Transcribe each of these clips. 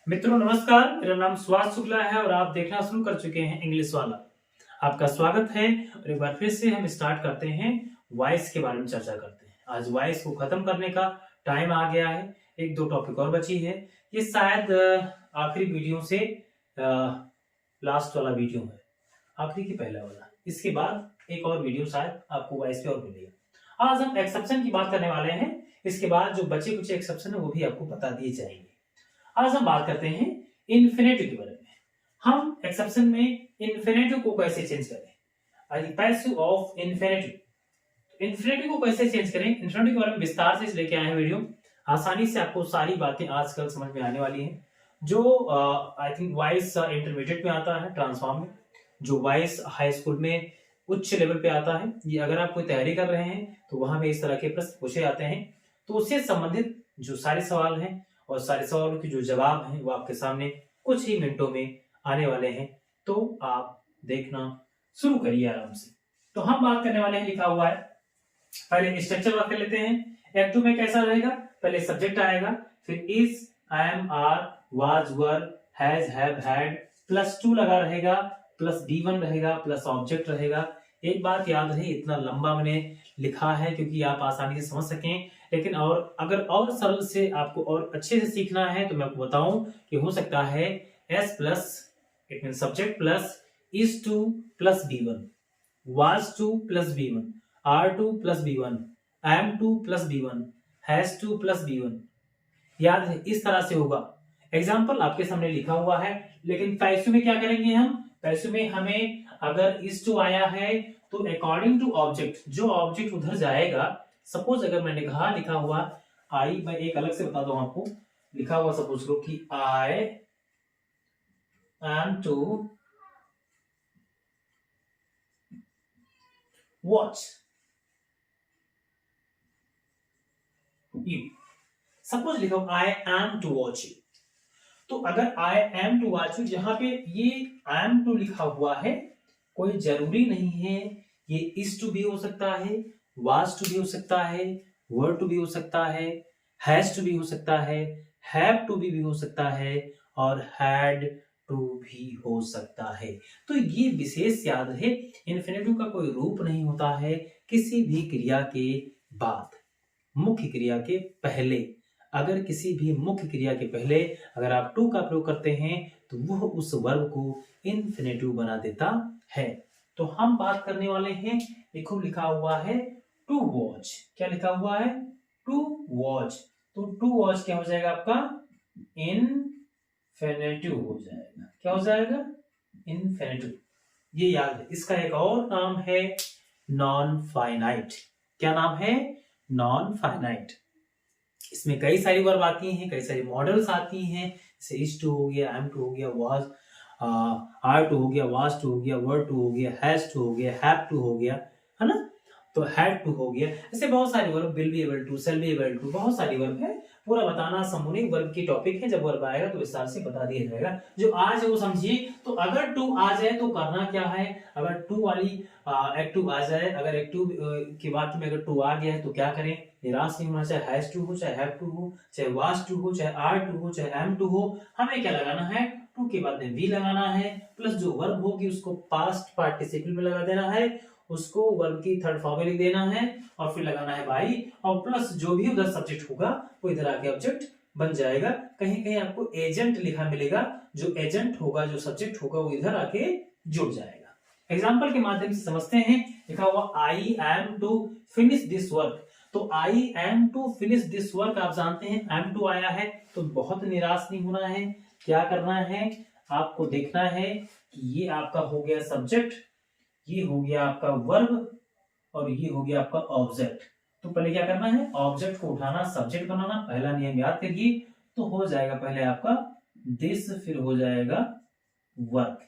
मित्रों नमस्कार, मेरा नाम सुभाष शुक्ला है और आप देखना शुरू कर चुके हैं इंग्लिश वाला। आपका स्वागत है और एक बार फिर से हम स्टार्ट करते हैं वॉइस के बारे में चर्चा करते हैं। आज वॉइस को खत्म करने का टाइम आ गया है, एक दो टॉपिक और बची है। ये शायद आखिरी वीडियो से लास्ट वाला वीडियो है, आखिरी की पहला वाला। इसके बाद एक और वीडियो शायद आपको वॉइस पे और मिलेगा। आज हम एक्सेप्शन की बात करने वाले हैं, इसके बाद जो बचे कुछ एक्सेप्शन है वो भी आपको बता दिए जाएंगे। आज हम बात करते हैं इन्फिनेटिव के बारे में। हम एक्सेप्शन में इन्फिनेटिव को कैसे चेंज करें, पैसिव ऑफ इन्फिनेटिव। इन्फिनेटिव को कैसे चेंज करें, इन्फिनेटिव के बारे में विस्तार से लेके आए हैं वीडियो। आसानी से आपको सारी बातें आजकल समझ में आने वाली हैं। जो आई थिंक वॉइस इंटरमीडिएट में आता है ट्रांसफॉर्म में, जो वॉइस हाई स्कूल में उच्च लेवल पे आता है, ये अगर आप कोई तैयारी कर रहे हैं तो वहां में इस तरह के प्रश्न पूछे जाते हैं। तो उससे संबंधित जो सारे सवाल हैं और सारे सवालों के जो जवाब हैं वो आपके सामने कुछ ही मिनटों में आने वाले हैं, तो आप देखना शुरू करिए आराम से। तो हम बात करने वाले हैं, लिखा हुआ है, पहले स्ट्रक्चर वर्क कर लेते हैं। एक्ट 2 में कैसा रहेगा, पहले सब्जेक्ट आएगा, फिर is, am, are, was, were, has, have, had, +2 लगा रहेगा, प्लस B1 रहेगा, प्लस ऑब्जेक्ट रहेगा। एक बात याद रहे, इतना लंबा मैंने लिखा है क्योंकि आप आसानी से समझ सकें, लेकिन और अगर और सरल से आपको और अच्छे से सीखना है तो मैं आपको बताऊं कि हो सकता है S plus it mean subject plus is to plus B1, was to plus B1, are to plus B1, am to plus B1, has to plus B1। याद है, इस तरह से होगा। एग्जाम्पल आपके सामने लिखा हुआ है, लेकिन पैसिव में क्या करेंगे हम, पैसिव में हमें अगर is to आया है तो अकॉर्डिंग टू ऑब्जेक्ट, जो ऑब्जेक्ट उधर जाएगा, सपोज अगर मैंने कहा लिखा हुआ आई, मैं एक अलग से बता दूं आपको, लिखा हुआ सपोज करो कि I am to watch you. Suppose लिखा हुआ I am to watch you. तो अगर I am to watch you, यहाँ पे ये एम टू लिखा हुआ है, कोई जरूरी नहीं है, ये इज टू भी हो सकता है, was to भी हो सकता है, were to भी हो सकता है, has to भी हो सकता है, have to भी हो सकता है और had to भी हो सकता है। तो ये विशेष याद है, इन्फिनेटिव का कोई रूप नहीं होता है किसी भी क्रिया के बाद, मुख्य क्रिया के पहले। अगर किसी भी मुख्य क्रिया के पहले अगर आप टू का प्रयोग करते हैं तो वह उस वर्ब को इन्फिनेटिव बना देता है। तो हम बात करने वाले हैं, देखो लिखा हुआ है टू वॉच, क्या लिखा हुआ है, टू वॉच। तो टू वॉच क्या हो जाएगा आपका, इनफिनिटिव हो जाएगा। क्या हो जाएगा, इनफिनिटिव। ये याद है। इसका एक और नाम है नॉन फाइनाइट। क्या नाम है, नॉन फाइनाइट। इसमें कई सारी वर्ब आती हैं, कई सारी मॉडल्स आती हैं, जैसे इज टू हो गया, एम टू हो गया, वाज, आर टू हो गया, वाज टू हो गया, वर टू हो गया, हैज टू हो गया, हैव टू हो गया, है ना। तो हैड टू हो गया, ऐसे बहुत सारी verb, will be able to, shall be able to, बहुत सारी वर्ब है। पूरा बताना समूहिक वर्ब की टॉपिक है, जब वर्ब आएगा तो विस्तार से बता दिया जाएगा। जो आज है वो समझिए। तो अगर टू आ जाए तो करना क्या है, अगर टू वाली एक्टिव आ जाए, अगर एक्टिव के बाद में अगर टू आ गया है तो क्या करें, निराश नहीं होना, चाहे हैज टू हो, चाहे हैव टू हो, चाहे वाज टू हो, चाहे आर टू हो, चाहे एम टू हो, हमें क्या लगाना है, टू के बाद में वी लगाना है, प्लस जो वर्ब होगी उसको पास्ट पार्टिसिपल में लगा देना है, उसको वर्ब की थर्ड फॉर्म में लिख देना है और फिर लगाना है बाई, और प्लस जो भी उधर सब्जेक्ट होगा वो इधर आके ऑब्जेक्ट बन जाएगा। कहीं कहीं आपको एजेंट लिखा मिलेगा, जो एजेंट होगा, जो सब्जेक्ट होगा वो इधर आके जुड़ जाएगा। एग्जाम्पल के माध्यम से समझते हैं। लिखा हुआ I am to finish this work. तो I am to finish this work, आप जानते हैं एम टू आया है तो बहुत निराश नहीं होना है। क्या करना है, आपको देखना है कि ये आपका हो गया सब्जेक्ट, ये हो गया आपका वर्ब और ये हो गया आपका ऑब्जेक्ट। तो पहले क्या करना है, ऑब्जेक्ट को उठाना, सब्जेक्ट बनाना। पहला नियम याद करिए, तो हो जाएगा पहले आपका दिस, फिर हो जाएगा वर्क।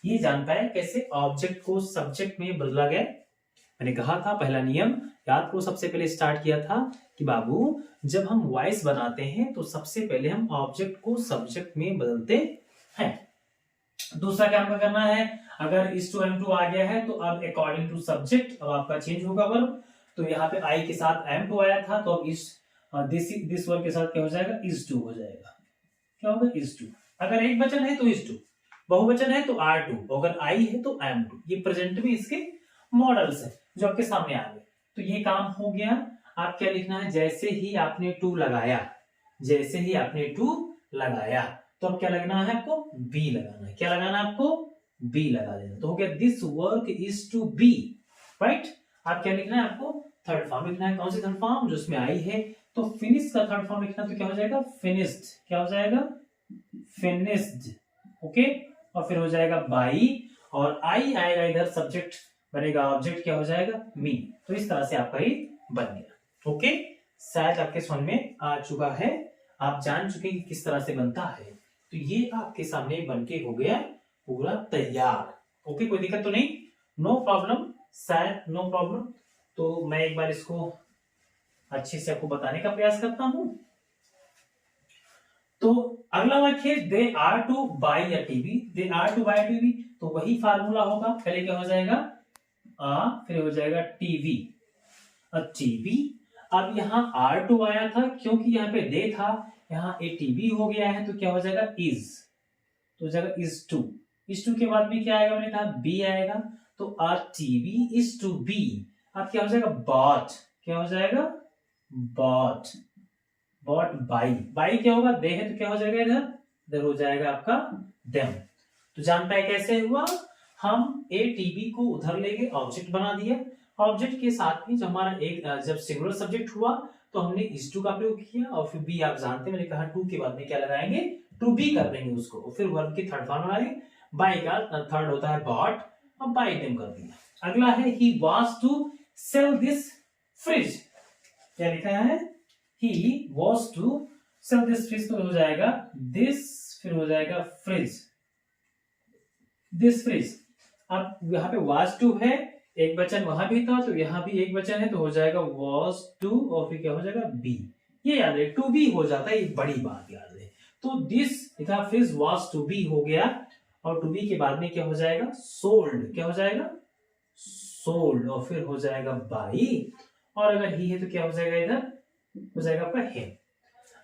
ये जान पाए कैसे ऑब्जेक्ट को सब्जेक्ट में बदला गया। मैंने कहा था पहला नियम याद को सबसे पहले स्टार्ट किया था कि बाबू जब हम वॉइस बनाते हैं तो सबसे पहले हम ऑब्जेक्ट को सब्जेक्ट में बदलते हैं। दूसरा क्या हमको करना है, अगर इस टू एम टू आ गया है तो अब अकॉर्डिंग टू सब्जेक्ट अब आपका चेंज होगा वर्ब। तो यहाँ पे आई के साथ एम टू आया था, तो अब इस दिस वर्ब के साथ क्या हो जाएगा, इज टू हो जाएगा। क्या होगा, इज टू। अगर एक वचन है तो इज टू, बहुवचन है तो आर टू, अगर आई है तो आई एम टू। ये प्रेजेंट में इसके मॉडल्स है जो आपके सामने आ गए। तो ये काम हो गया। आप क्या लिखना है, जैसे ही आपने टू लगाया, जैसे ही आपने टू लगाया तो अब क्या लगना है आपको, बी लगाना है। क्या लगाना है आपको, बी लगा देना। तो हो गया this work is to be, right. आप क्या लिखना है, आपको थर्ड फॉर्म लिखना है। कौन सी थर्ड फॉर्म, जो उसमें आई है। तो फिनिश का थर्ड फॉर्म लिखना, तो क्या हो जाएगा, फिनिश्ड। क्या हो जाएगा, फिनिश्ड, ओके। और फिर हो जाएगा बाई, और आई आएगा इधर, सब्जेक्ट बनेगा, ऑब्जेक्ट क्या हो जाएगा, मी। तो इस तरह से आपका ही बन गया, ओके। शायद आपके समझ में आ चुका है, आप जान चुके हैं कि किस तरह से बनता है। तो ये आपके सामने बनके हो गया पूरा तैयार, ओके। कोई दिक्कत तो नहीं, नो प्रॉब्लम, शायद नो प्रॉब्लम। तो मैं एक बार इसको अच्छे से आपको बताने का प्रयास करता हूं। तो अगला वाक्य है they are to buy a TV, they are to buy TV. तो वही फार्मूला होगा, पहले क्या हो जाएगा फिर हो जाएगा टीवी, टीवी। अब यहाँ आर टू आया था क्योंकि यहाँ पे दे था, यहाँ ए टीवी हो गया है, तो क्या हो जाएगा इज, तो हो जाएगा इज टू। इज टू के बाद में क्या आएगा, मैंने कहा बी आएगा। तो आ टीवी इज टू बी। अब क्या हो जाएगा, बॉट। क्या हो जाएगा, बॉट, बॉट बाई। बाई क्या होगा, दे है तो क्या हो जाएगा, इधर हो जाएगा आपका देम। तो जान पाए कैसे हुआ, हम ए टीवी को उधर ले गए, ऑब्जेक्ट बना दिया। ऑब्जेक्ट के साथ में जब हमारा एक जब सिंगुलर सब्जेक्ट हुआ तो हमने इज टू का प्रयोग किया, और फिर बी आप जानते हैं, मैंने कहा टू के बाद में क्या लगाएंगे, टू बी कर देंगे उसको, और फिर वर्ब की थर्ड फॉर्म लगाएंगे। बाई का थर्ड होता है बॉट, और बाई देम कर दिया। अगला है he was to sell this fridge. क्या लिखा है, he was to sell this fridge. तो हो जाएगा दिस, फिर हो जाएगा फ्रिज, दिस फ्रिज। अब यहाँ पे वाज टू है, एक वचन वहां भी था, तो यहाँ भी एक वचन है, तो हो जाएगा वाज टू, और फिर क्या हो जाएगा बी। ये याद है, टू बी हो जाता है, ये बड़ी बात याद है। तो दिस लिखा, फ्रिज वाज टू बी हो गया, और टू बी के बाद में क्या हो जाएगा, सोल्ड। क्या हो जाएगा, सोल्ड, और फिर हो जाएगा बाई, और अगर ही है तो क्या हो जाएगा, इधर हो जाएगा आपका हिम।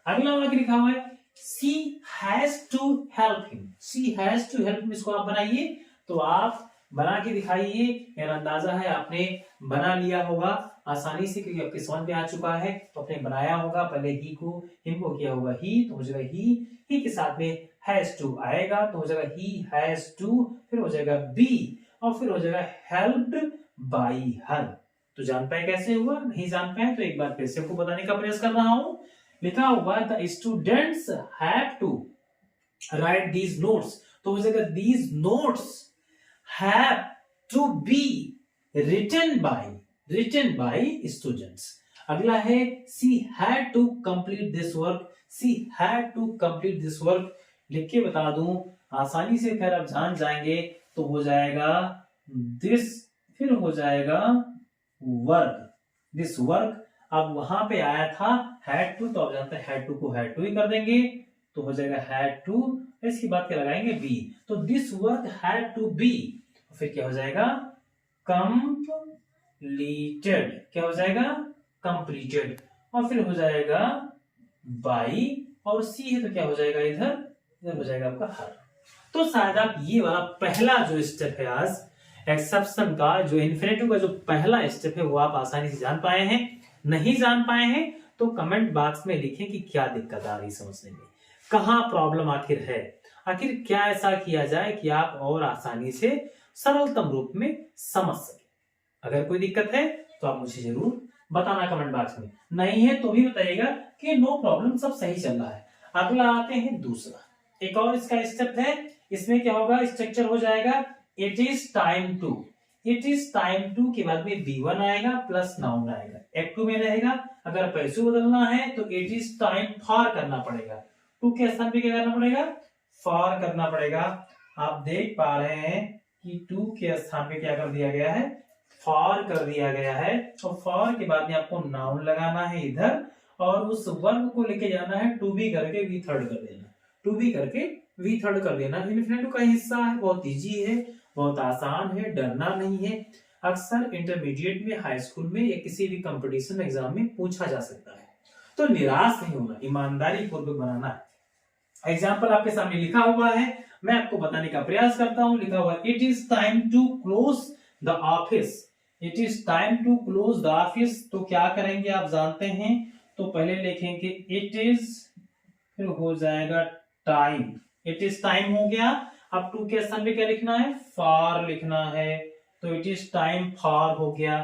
अगला वाक्य लिखा हुआ है she has to help him. She has to help him, इसको आप बनाइए। तो आप बना के दिखाइए, मेरा अंदाजा है आपने बना लिया होगा आसानी से, क्योंकि आपके समझ में आ चुका है। तो आपने बनाया होगा, पहले ही को, हिम को किया होगा ही, तो हो जाएगा ही के साथ में हैज टू आएगा, तो हो जाएगा ही हैज टू, फिर हो जाएगा बी, और फिर हो जाएगा हेल्प्ड बाई हर। तो जान पाए कैसे हुआ, नहीं जान पाए तो एक बार फिर से आपको बताने का प्रयास कर रहा हूं। लिखा हुआ the students have to write these notes, तो हो जाएगा these notes have to be written by students. अगला है she had to complete this work, she had to complete this work. लिख के बता दूं आसानी से, खैर आप जान जाएंगे। तो हो जाएगा दिस, फिर हो जाएगा वर्क, दिस वर्क। अब वहां पे आया था हैड टू, तो आप जानते हैं हैड टू को हैड टू ही कर देंगे, तो हो जाएगा हैड टू, इसके बाद क्या लगाएंगे, बी। तो this work had to be, फिर क्या हो जाएगा, कंप्लीटेड। क्या हो जाएगा, कंप्लीटेड, और फिर हो जाएगा बाई, और सी है तो क्या हो जाएगा, इधर हो जाएगा आपका हर। तो शायद आप ये वाला पहला जो स्टेप है आज एक्सेप्शन का, जो इन्फिनेटिव का जो पहला स्टेप है, वो आप आसानी से जान पाए हैं। नहीं जान पाए हैं तो कमेंट बॉक्स में लिखें कि क्या दिक्कत आ रही समझने में, कहां प्रॉब्लम आखिर है, आखिर क्या ऐसा किया जाए कि आप और आसानी से सरलतम रूप में समझ सके। अगर कोई दिक्कत है तो आप मुझे जरूर बताना कमेंट बॉक्स में, नहीं है तो भी बताइएगा कि नो प्रॉब्लम, सब सही चल रहा है। अगला आते हैं दूसरा, एक और इसका स्टेप है। इसमें क्या होगा, स्ट्रक्चर हो जाएगा it is time to. It is time to के बाद में B1 आएगा प्लस नाउन आएगा, एक्ट टू में रहेगा। अगर पैसे बदलना है तो इट इज टाइम फॉर करना पड़ेगा, टू के स्थान पे क्या करना पड़ेगा, फॉर करना पड़ेगा। आप देख पा रहे हैं कि टू के स्थान पे क्या कर दिया गया है, फॉर कर दिया गया है। और फॉर के बाद में आपको नाउन लगाना है इधर, और उस वर्ब को लेके जाना है टू बी करके वी थर्ड कर देना, टू बी करके वी थर्ड कर देना। इन्फिनेटिव का हिस्सा है, बहुत इजी है, बहुत आसान है, डरना नहीं है। अक्सर इंटरमीडिएट में, हाई स्कूल में या किसी भी कंपटीशन एग्जाम में पूछा जा सकता है, तो निराश नहीं होना, ईमानदारी पूर्वक बनाना है। एग्जाम्पल आपके सामने लिखा हुआ है, मैं आपको बताने का प्रयास करता हूं। लिखा हुआ it is time to close the office. It is time to close the office. तो क्या करेंगे आप जानते हैं, तो पहले लिखेंगे इट इज, फिर हो जाएगा टाइम। इट इज टाइम हो गया। अब टू के स्थान पे क्या लिखना है, फॉर लिखना है। तो इट इज टाइम फॉर हो गया।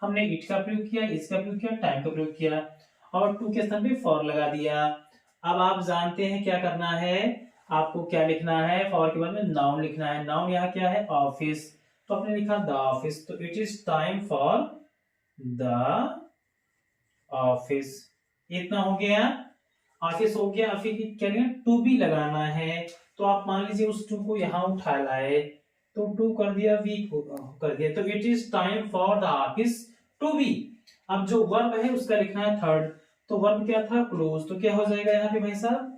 हमने इट का प्रयोग किया, इसका प्रयोग किया, टाइम का प्रयोग किया और टू के स्थान पे फॉर लगा दिया। अब आप जानते हैं क्या करना है, आपको क्या लिखना है, फॉर के बाद में नाउन लिखना है। नाउन यहाँ क्या है, ऑफिस। तो आपने लिखा द ऑफिस। तो it is time for the office. इतना हो गया, ऑफिस हो गया। फिर क्या लिखना, टू बी लगाना है। तो आप मान लीजिए उस टू को यहाँ उठा लाए, तो टू कर दिया, वी कर दिया। तो it is time for the office to be. अब जो वर्ब है उसका लिखना है थर्ड। तो वर्ब क्या था, क्लोज। तो क्या हो जाएगा यहाँ पे भाई साहब,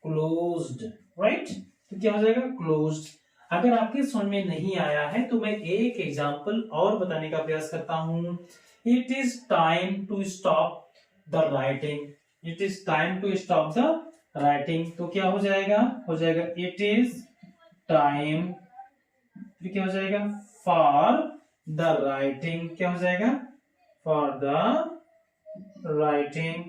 क्लोज्ड, राइट। तो क्या हो जाएगा, क्लोज्ड। अगर आपके समझ में नहीं आया है तो मैं एक एग्जांपल और बताने का प्रयास करता हूं। It is time to stop the writing. It is time to stop the writing. तो क्या हो जाएगा, इट इज टाइम, फिर क्या हो जाएगा, फॉर द राइटिंग। क्या हो जाएगा, फॉर द राइटिंग।